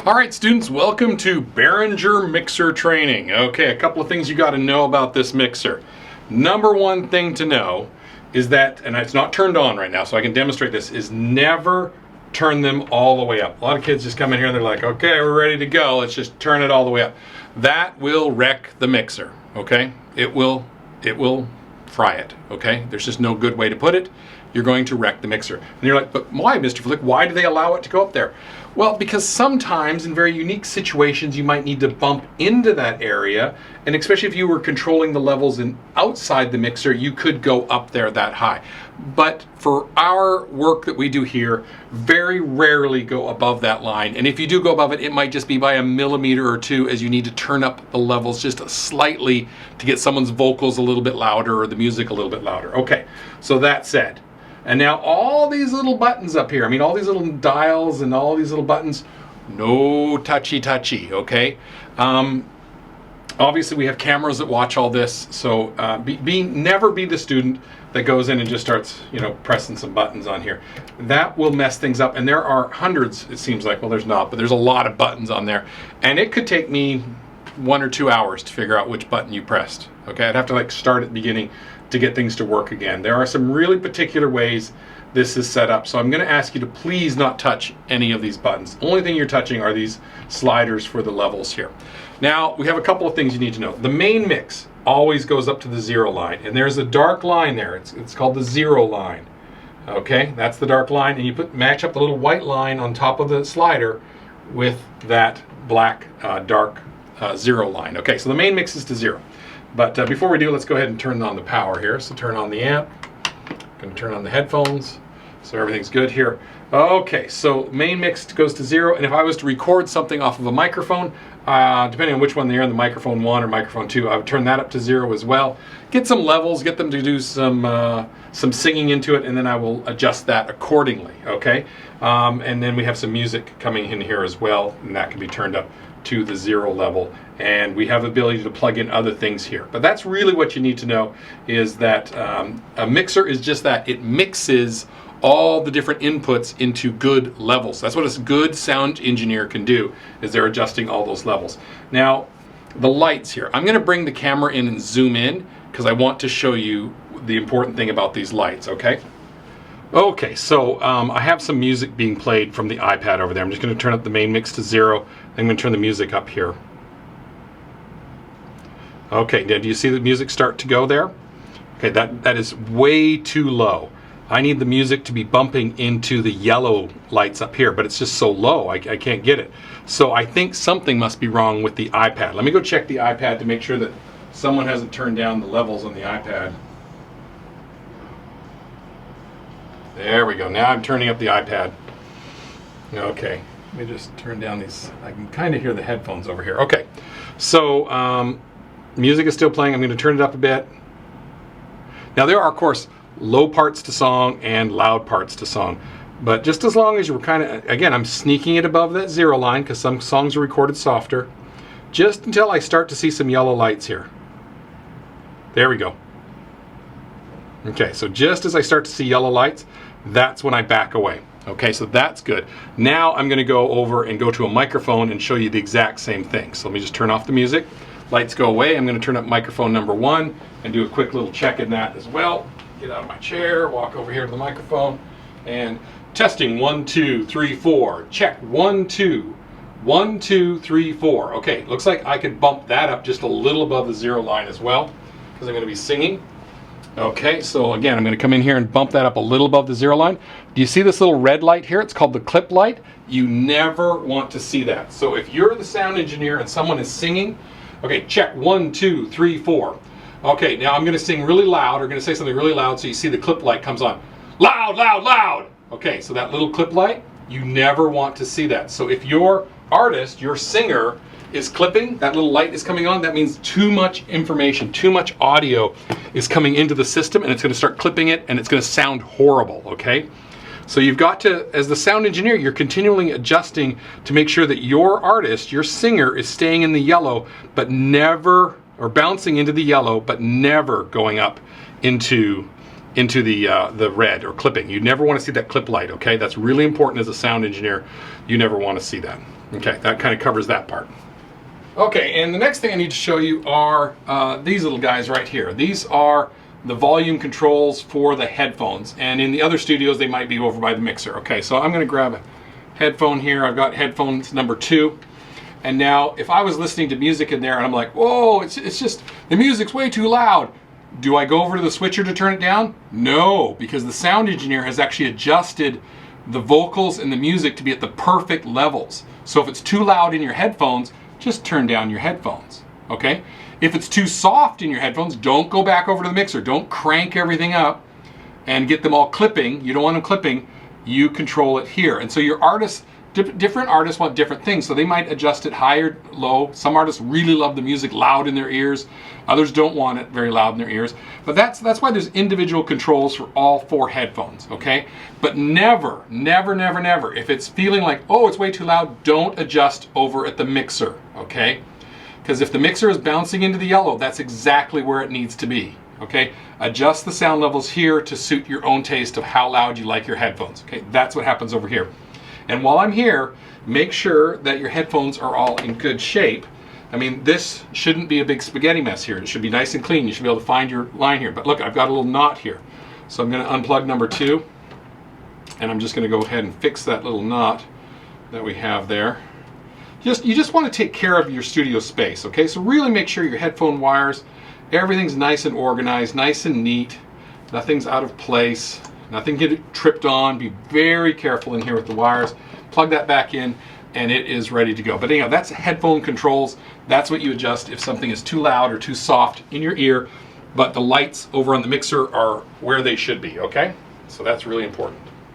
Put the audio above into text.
All right, students, welcome to Behringer mixer training. Okay, a couple of things you got to know about this mixer. Number one thing to know is that, and it's not turned on right now, so I can demonstrate this, is never turn them all the way up. A lot of kids just come in here and they're like, okay, we're ready to go. Let's just turn it all the way up. That will wreck the mixer, okay? It will fry it, okay? There's just no good way to put it. You're going to wreck the mixer. And you're like, but why, Mr. Flick? Why do they allow it to go up there? Well, because sometimes in very unique situations you might need to bump into that area, and especially if you were controlling the levels outside the mixer, you could go up there that high. But for our work that we do here, very rarely go above that line. And if you do go above it, it might just be by a millimeter or two, as you need to turn up the levels just slightly to get someone's vocals a little bit louder or the music a little bit louder. Okay, so that said, and now all these little buttons up here, I mean all these little dials and all these little buttons, no touchy, okay? Obviously we have cameras that watch all this, so never be the student that goes in and just starts, pressing some buttons on here. That will mess things up, and there are hundreds, it seems like. Well, there's not, but there's a lot of buttons on there, and it could take me 1 or 2 hours to figure out which button you pressed. Okay, I'd have to start at the beginning to get things to work again. There are some really particular ways this is set up, so I'm going to ask you to please not touch any of these buttons. The only thing you're touching are these sliders for the levels here. Now, we have a couple of things you need to know. The main mix always goes up to the 0 line, and there's a dark line there. It's called the 0 line. Okay, that's the dark line, and you match up the little white line on top of the slider with that black dark 0 line. Okay, so the main mix is to 0. But before we do, let's go ahead and turn on the power here. So turn on the amp, going to turn on the headphones, so everything's good here. Okay, so main mix goes to 0, and if I was to record something off of a microphone, depending on which one they're in, the microphone 1 or microphone 2, I would turn that up to 0 as well. Get some levels, get them to do some singing into it, and then I will adjust that accordingly, okay? And then we have some music coming in here as well, and that can be turned up to the 0 level, and we have the ability to plug in other things here. But that's really what you need to know, is that a mixer is just that. It mixes all the different inputs into good levels. That's what a good sound engineer can do, is they're adjusting all those levels. Now, the lights here. I'm going to bring the camera in and zoom in because I want to show you the important thing about these lights, okay? Okay, so I have some music being played from the iPad over there. I'm just going to turn up the main mix to 0. I'm going to turn the music up here. Okay, now do you see the music start to go there? Okay, that is way too low. I need the music to be bumping into the yellow lights up here, but it's just so low, I can't get it. So I think something must be wrong with the iPad. Let me go check the iPad to make sure that someone hasn't turned down the levels on the iPad. There we go. Now I'm turning up the iPad. Okay, let me just turn down these. I can kind of hear the headphones over here. Okay, so music is still playing. I'm going to turn it up a bit. Now there are, of course, low parts to song and loud parts to song. But just as long as you were kind of, again, I'm sneaking it above that 0 line because some songs are recorded softer, just until I start to see some yellow lights here. There we go. Okay, so just as I start to see yellow lights, that's when I back away. Okay, so that's good. Now I'm going to go over and go to a microphone and show you the exact same thing. So let me just turn off the music. Lights go away. I'm going to turn up microphone number 1 and do a quick little check in that as well. Get out of my chair, walk over here to the microphone, and testing 1, 2, 3, 4. Check 1, 2. 1, 2, 3, 4. Okay, looks like I could bump that up just a little above the 0 line as well, because I'm going to be singing. Okay, so again, I'm going to come in here and bump that up a little above the 0 line. Do you see this little red light here? It's called the clip light. You never want to see that. So if you're the sound engineer and someone is singing, okay, check 1, 2, 3, 4. Okay, now I'm going to sing really loud, or going to say something really loud, so you see the clip light comes on. Loud, loud, loud! Okay, so that little clip light, you never want to see that. So if your artist, your singer, is clipping, that little light is coming on, that means too much information, too much audio is coming into the system, and it's going to start clipping it, and it's going to sound horrible, okay? So you've got to, as the sound engineer, you're continually adjusting to make sure that your artist, your singer, is staying in the yellow, but never, or bouncing into the yellow, but never going up into the red or clipping. You never want to see that clip light, okay? That's really important as a sound engineer. You never want to see that. Okay, that kind of covers that part. Okay, and the next thing I need to show you are these little guys right here. These are the volume controls for the headphones, and in the other studios they might be over by the mixer. Okay, so I'm going to grab a headphone here. I've got headphones number 2, and now if I was listening to music in there and I'm like, whoa, it's just the music's way too loud, do I go over to the switcher to turn it down? No, because the sound engineer has actually adjusted the vocals and the music to be at the perfect levels. So if it's too loud in your headphones, just turn down your headphones, okay? If it's too soft in your headphones, don't go back over to the mixer. Don't crank everything up and get them all clipping. You don't want them clipping. You control it here. And so your artists, different artists want different things. So they might adjust it higher, low. Some artists really love the music loud in their ears. Others don't want it very loud in their ears. But that's why there's individual controls for all 4 headphones, okay? But never, never, never, never, if it's feeling like, oh, it's way too loud, don't adjust over at the mixer, okay? Because if the mixer is bouncing into the yellow, that's exactly where it needs to be, okay? Adjust the sound levels here to suit your own taste of how loud you like your headphones, okay? That's what happens over here. And while I'm here, make sure that your headphones are all in good shape. I mean, this shouldn't be a big spaghetti mess here. It should be nice and clean. You should be able to find your line here. But look, I've got a little knot here. So I'm going to unplug number 2, and I'm just going to go ahead and fix that little knot that we have there. You just want to take care of your studio space, okay? So really make sure your headphone wires, everything's nice and organized, nice and neat. Nothing's out of place. Nothing get tripped on. Be very careful in here with the wires. Plug that back in, and it is ready to go. But anyhow, that's headphone controls. That's what you adjust if something is too loud or too soft in your ear, but the lights over on the mixer are where they should be, okay? So that's really important.